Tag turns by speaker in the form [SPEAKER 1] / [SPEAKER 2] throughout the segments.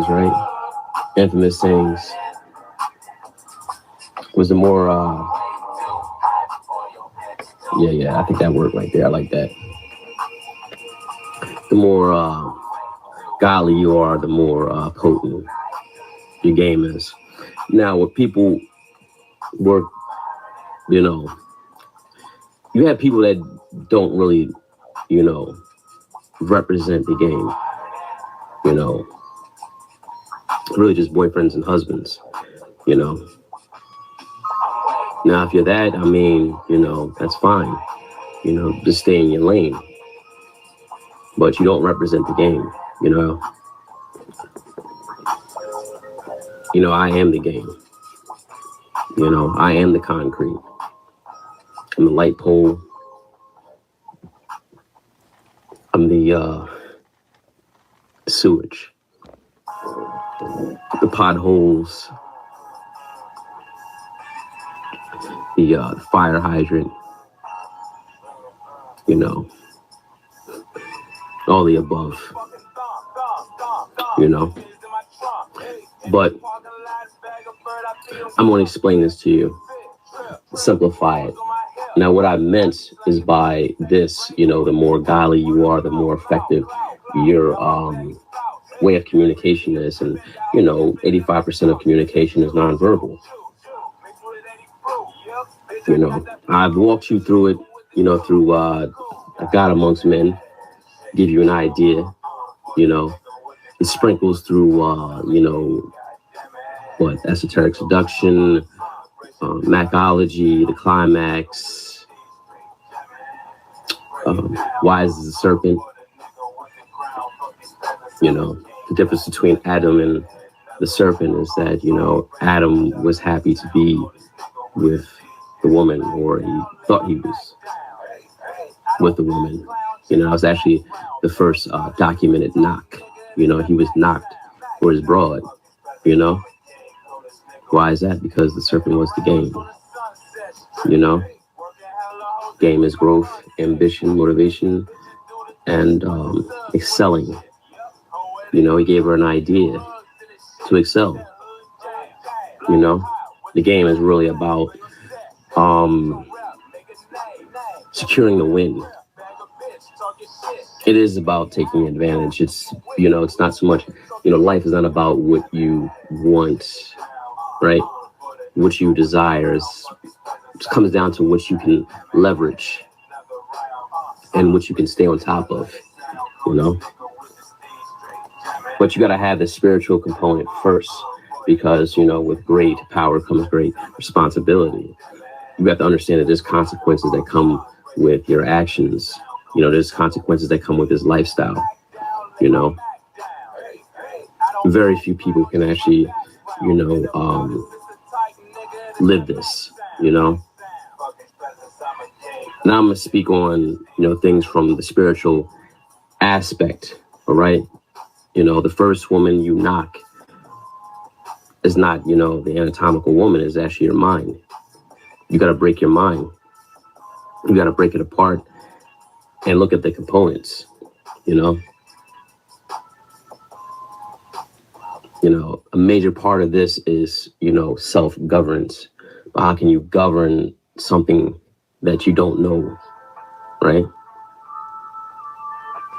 [SPEAKER 1] sayings, right? Infamous sayings. Was the more, yeah, I think that word right there, I like that. The more godly you are, the more potent your game is. Now, what people work, you have people that don't really, represent the game, really just boyfriends and husbands, Now, if you're that, that's fine, just stay in your lane. But you don't represent the game, I am the game. I am the concrete. I'm the light pole. I'm the sewage. The potholes. The fire hydrant. All the above. But I'm going to explain this to you, simplify it. Now, what I meant is by this, the more godly you are, the more effective your way of communication is. And, 85% of communication is nonverbal. I've walked you through it, through God Amongst Men, give you an idea, it sprinkles through, esoteric seduction, Macology, the climax, wise as a serpent. The difference between Adam and the serpent is that, Adam was happy to be with the woman, or he thought he was with the woman. It was actually the first documented knock. He was knocked for his broad, Why is that? Because the serpent was the game. Game is growth, ambition, motivation, and excelling. He gave her an idea to excel. The game is really about securing the win. It is about taking advantage. It's, it's not so much, life is not about what you want, right? What you desire. It comes down to what you can leverage and what you can stay on top of, But you got to have the spiritual component first, because, with great power comes great responsibility. You have to understand that there's consequences that come with your actions. There's consequences that come with this lifestyle, Very few people can actually, live this, Now I'm going to speak on, things from the spiritual aspect, all right? The first woman you knock is not, the anatomical woman, is actually your mind. You got to break your mind. You got to break it apart and look at the components, A major part of this is, self-governance. How can you govern something that you don't know, right?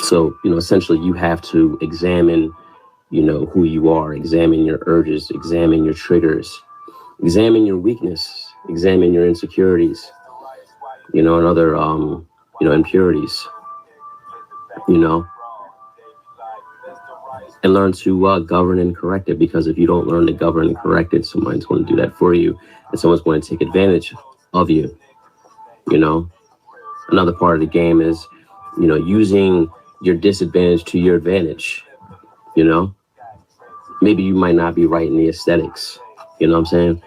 [SPEAKER 1] So, essentially you have to examine, who you are, examine your urges, examine your triggers, examine your weakness, examine your insecurities, and other, impurities, and learn to govern and correct it. Because if you don't learn to govern and correct it, someone's going to do that for you, and someone's going to take advantage of you. Another part of the game is, using your disadvantage to your advantage. Maybe you might not be right in the aesthetics. You know what I'm saying?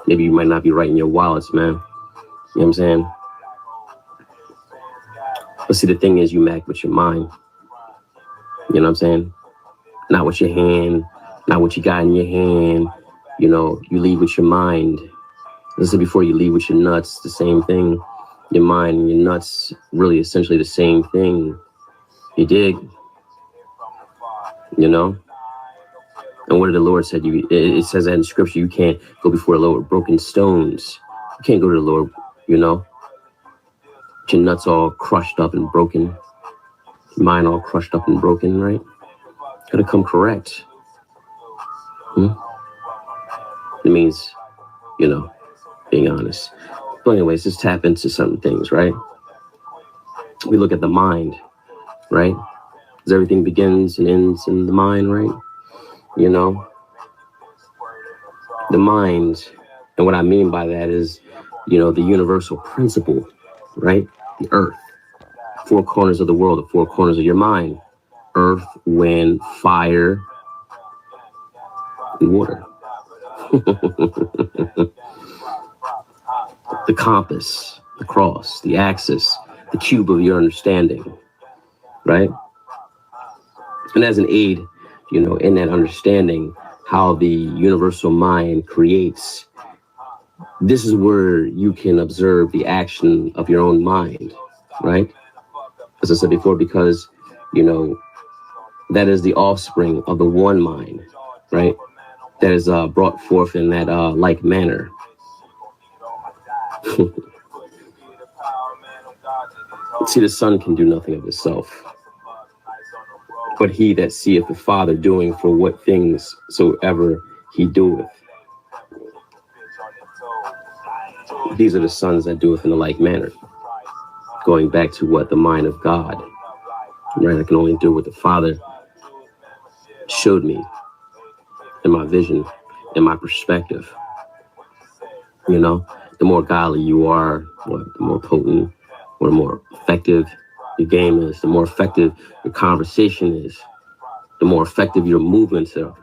[SPEAKER 1] Maybe you might not be right in your wallets, man. You know what I'm saying? But see, the thing is, you act with your mind. You know what I'm saying? Not with your hand, not what you got in your hand. You lead with your mind. This is before you lead with your nuts, the same thing. Your mind and your nuts, really essentially the same thing. You dig? you know. And what did the Lord said? It says that in scripture, you can't go before the Lord with broken stones. You can't go to the Lord, you know, your nuts all crushed up and broken, mind all crushed up and broken, right? Gotta come correct. It means, you know, being honest. But anyways, let's tap into some things, right? We look at the mind, right? Because everything begins and ends in the mind, right? You know, the mind, and what I mean by that is, you know, the universal principle, right? The earth, four corners of the world, the four corners of your mind: earth, wind, fire, and water. The compass, the cross, the axis, the cube of your understanding, right? And as an aid, you know, in that understanding, how the universal mind creates, this is where you can observe the action of your own mind, right? As I said before, because, you know, that is the offspring of the one mind, right? That is brought forth in that like manner. See, the Son can do nothing of himself, but he that seeth the Father doing for what things soever he doeth. These are the sons that doeth in the like manner. Going back to what the mind of God, right? I can only do what the Father showed me in my vision, in my perspective. You know, the more godly you are, the more potent or the more effective your game is, the more effective your conversation is, the more effective your movements are.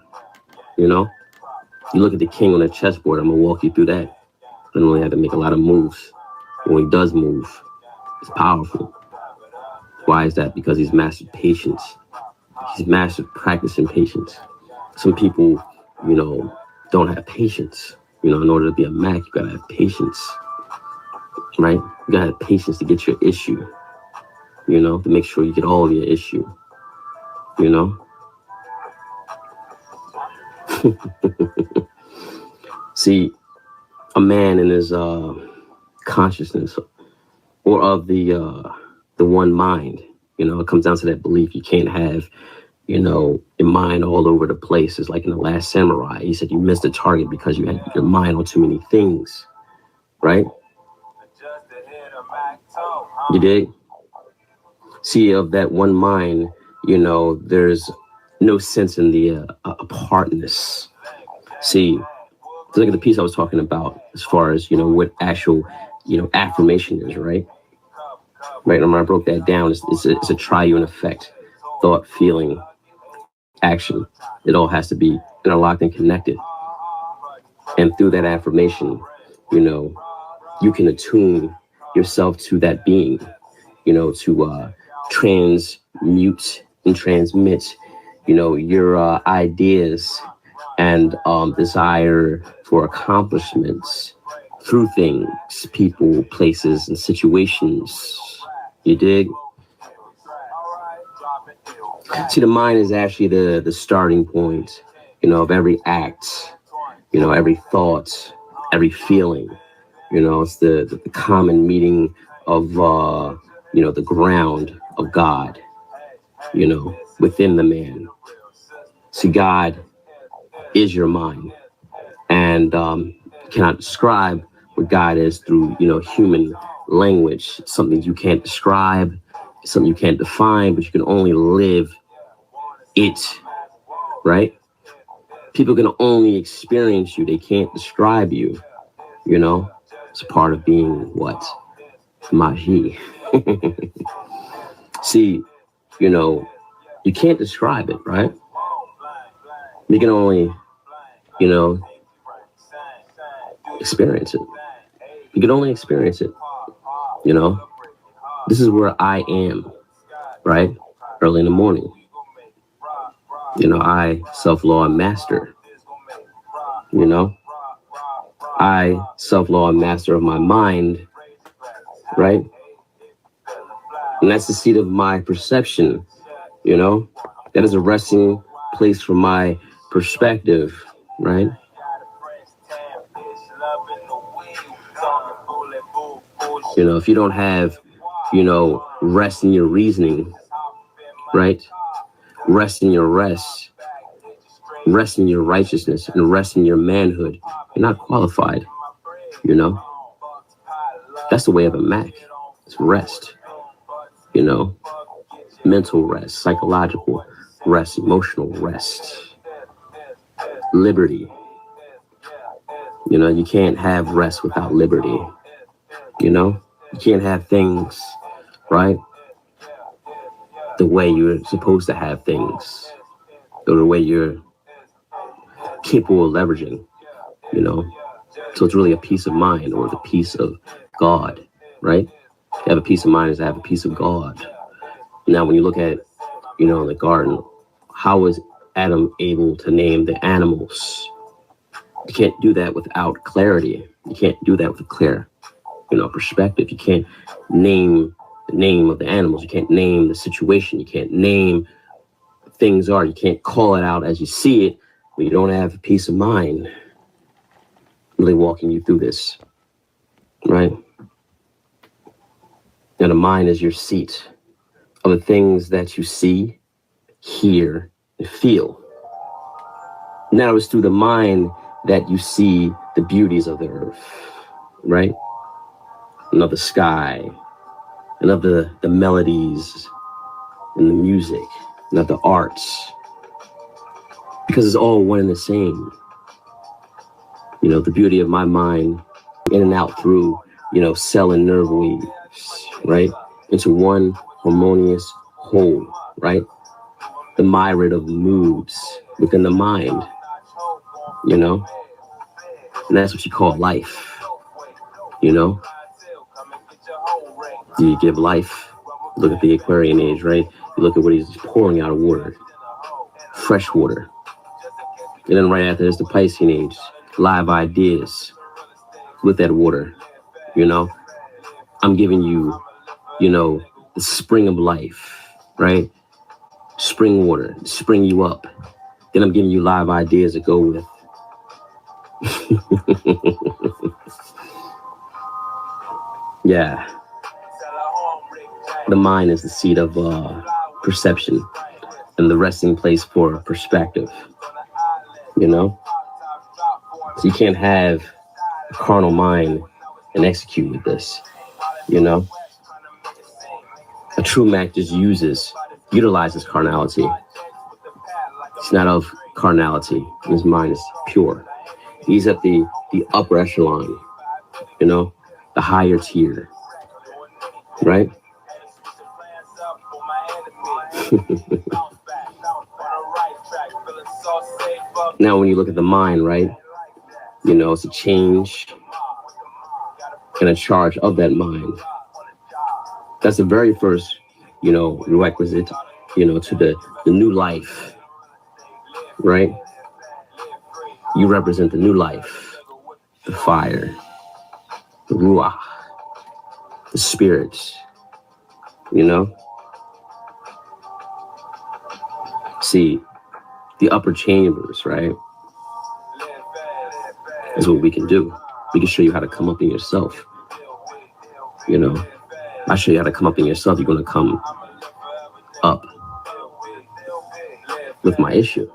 [SPEAKER 1] You know, you look at the king on a chessboard. I'm gonna walk you through that. I don't really have to make a lot of moves. When he does move, it's powerful. Why is that? Because he's mastered patience. He's mastered practicing patience. Some people, you know, don't have patience. You know, in order to be a Mac, you gotta have patience, right? You gotta have patience to get your issue, you know, to make sure you get all of your issue, you know? See, a man in his consciousness or of the one mind, you know, it comes down to that belief. You can't have, you know, your mind all over the place. It's like in The Last Samurai. He said you missed the target because you had your mind on too many things, right? You dig? See, of that one mind, you know, there's no sense in the apartness. See, look at the piece I was talking about as far as, you know, what actual, you know, affirmation is, right? Right, and when I broke that down, it's a triune effect: thought, feeling, action. It all has to be interlocked and connected. And through that affirmation, you know, you can attune yourself to that being, you know, to transmute and transmit, you know, your ideas and desire for accomplishments through things, people, places, and situations. You dig? See, the mind is actually the starting point, you know, of every act, you know, every thought, every feeling. You know, it's the common meeting of, you know, the ground of God, you know, within the man. See, God is your mind. And cannot describe what God is through, you know, human language. It's something you can't describe, it's something you can't define, but you can only live it, right? People can only experience you. They can't describe you, you know? It's a part of being what? Magie. See, you know, you can't describe it, right? You can only, you know, experience it. You can only experience it, you know? This is where I am, right? Early in the morning. You know, I, self-law and master, you know? I, self-law and master of my mind, right? And that's the seat of my perception, you know? That is a resting place from my perspective, right? You know, if you don't have, you know, rest in your reasoning, right? Rest in your rest in your righteousness, and rest in your manhood, you're not qualified, you know? That's the way of a Mac. It's rest, you know? Mental rest, psychological rest, emotional rest, liberty. You know, you can't have rest without liberty, you know? You can't have things, right, the way you're supposed to have things, or the way you're capable of leveraging, you know? So it's really a peace of mind, or the peace of God, right? To have a peace of mind is to have a peace of God. Now, when you look at, you know, the garden, how was Adam able to name the animals? You can't do that without clarity. You can't do that with a clear, you know, perspective. You can't name the name of the animals. You can't name the situation. You can't name what things are. You can't call it out as you see it when you don't have a peace of mind. Really walking you through this, right? And the mind is your seat of the things that you see, hear, and feel. Now it's through the mind that you see the beauties of the earth, right? And of the sky, and of the melodies, and the music, and of the arts. Because it's all one and the same. You know, the beauty of my mind, in and out through, you know, cell and nerve waves, right? Into one harmonious whole, right? The myriad of moods within the mind, you know? And that's what you call life, you know? Do you give life? Look at the Aquarian age, right? You look at what he's pouring out of water, fresh water. And then right after there's the Piscean age, live ideas with that water, you know? I'm giving you, you know, the spring of life, right? Spring water, spring you up. Then I'm giving you live ideas to go with. Yeah. The mind is the seat of perception and the resting place for perspective, you know? So you can't have a carnal mind and execute with this, you know? A true Mac just utilizes carnality. It's not of carnality. His mind is pure. He's at the upper echelon, you know, the higher tier, right? Now, when you look at the mind, right, you know, it's a change and a charge of that mind. That's the very first, you know, requisite, you know, to the new life, right? You represent the new life, the fire, the ruach, the spirits, you know? See, the upper chambers, right, is what we can do. We can show you how to come up in yourself, you know? I show you how to come up in yourself, you're going to come up with my issue.